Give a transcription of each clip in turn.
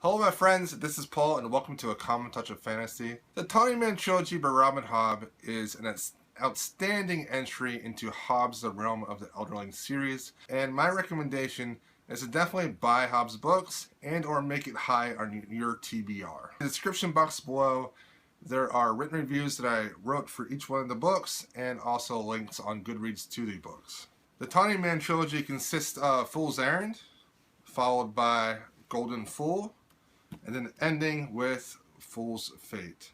Hello my friends, this is Paul and welcome to A Common Touch of Fantasy. The Tawny Trilogy by Hobb is an outstanding entry into Hobb's The Realm of the Elderling series, and my recommendation is to definitely buy Hobb's books and or make it high on your TBR. In the description box below there are written reviews that I wrote for each one of the books and also links on Goodreads to the books. The Tawny Trilogy consists of Fool's Errand, followed by Golden Fool, and then ending with Fool's Fate.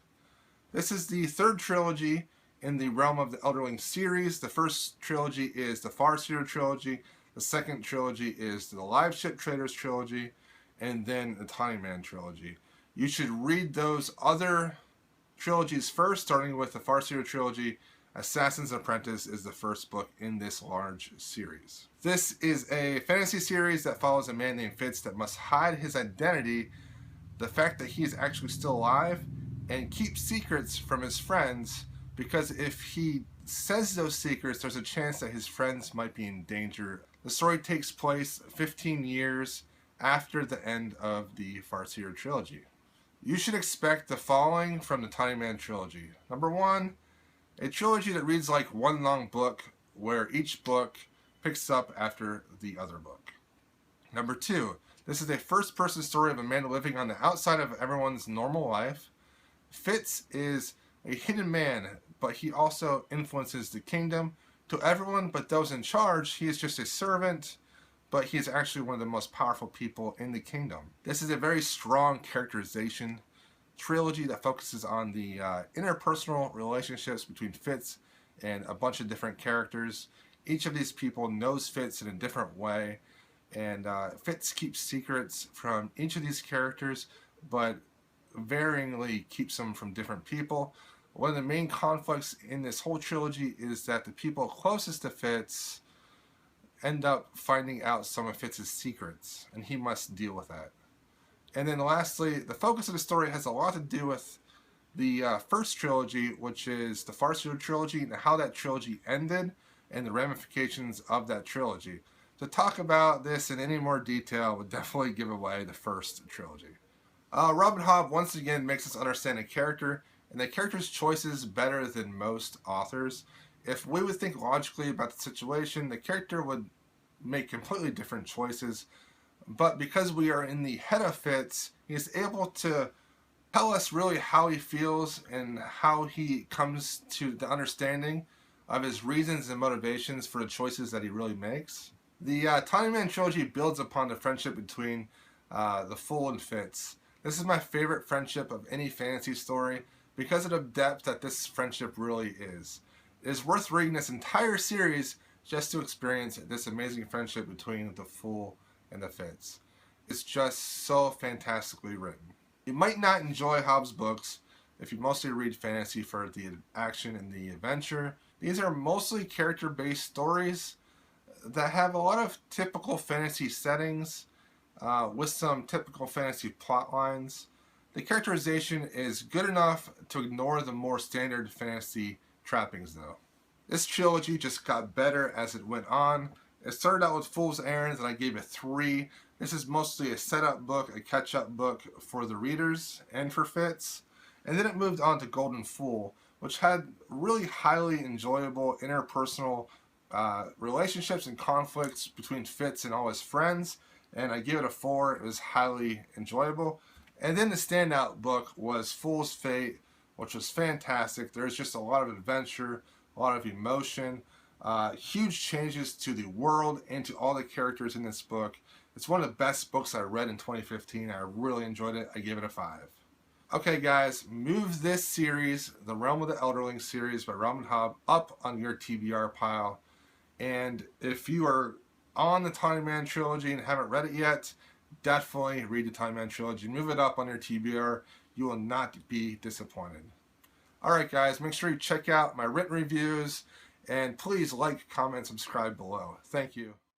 This is the third trilogy in the Realm of the Elderling series. The first trilogy is the Farseer Trilogy, the second trilogy is the Live Ship Traders Trilogy, and then the Tawny Trilogy. You should read those other trilogies first, starting with the Farseer Trilogy. Assassin's Apprentice is the first book in this large series. This is a fantasy series that follows a man named Fitz that must hide his identity, the fact that he is actually still alive, and keep secrets from his friends, because if he says those secrets, there's a chance that his friends might be in danger. The story takes place 15 years after the end of the Farseer Trilogy. You should expect the following from the Tawny Trilogy. Number one, a trilogy that reads like one long book, where each book picks up after the other book. Number two, this is a first-person story of a man living on the outside of everyone's normal life. Fitz is a hidden man, but he also influences the kingdom. To everyone but those in charge, he is just a servant, but he is actually one of the most powerful people in the kingdom. This is a very strong characterization trilogy that focuses on the interpersonal relationships between Fitz and a bunch of different characters. Each of these people knows Fitz in a different way, and Fitz keeps secrets from each of these characters, but varyingly keeps them from different people. One of the main conflicts in this whole trilogy is that the people closest to Fitz end up finding out some of Fitz's secrets, and he must deal with that. And then lastly, the focus of the story has a lot to do with the first trilogy, which is the Farseer Trilogy, and how that trilogy ended and the ramifications of that trilogy. To talk about this in any more detail would definitely give away the first trilogy. Hobb once again makes us understand a character and the character's choices better than most authors. If we would think logically about the situation, the character would make completely different choices. But because we are in the head of Fitz, he is able to tell us really how he feels and how he comes to the understanding of his reasons and motivations for the choices that he really makes. The Tawny Trilogy builds upon the friendship between the Fool and Fitz. This is my favorite friendship of any fantasy story because of the depth that this friendship really is. It is worth reading this entire series just to experience this amazing friendship between the Fool and the Fitz. It's just so fantastically written. You might not enjoy Hobb's books if you mostly read fantasy for the action and the adventure. These are mostly character-based stories that have a lot of typical fantasy settings with some typical fantasy plot lines. The characterization is good enough to ignore the more standard fantasy trappings though. This trilogy just got better as it went on. It started out with Fool's Errand and I gave it 3. This is mostly a setup book, a catch-up book for the readers and for Fitz. And then it moved on to Golden Fool, which had really highly enjoyable interpersonal relationships and conflicts between Fitz and all his friends, and I give it a 4. It was highly enjoyable. And then the standout book was Fool's Fate, which was fantastic. There's just a lot of adventure, a lot of emotion, huge changes to the world and to all the characters in this book. It's one of the best books I read in 2015. I really enjoyed it. I gave it a 5. Okay guys, move this series, the Realm of the Elderling series by Hobb, up on your TBR pile. And if you are on the Tawny Trilogy and haven't read it yet, definitely read the Tawny Trilogy. Move it up on your TBR. You will not be disappointed. Alright guys, make sure you check out my written reviews and please like, comment, subscribe below. Thank you.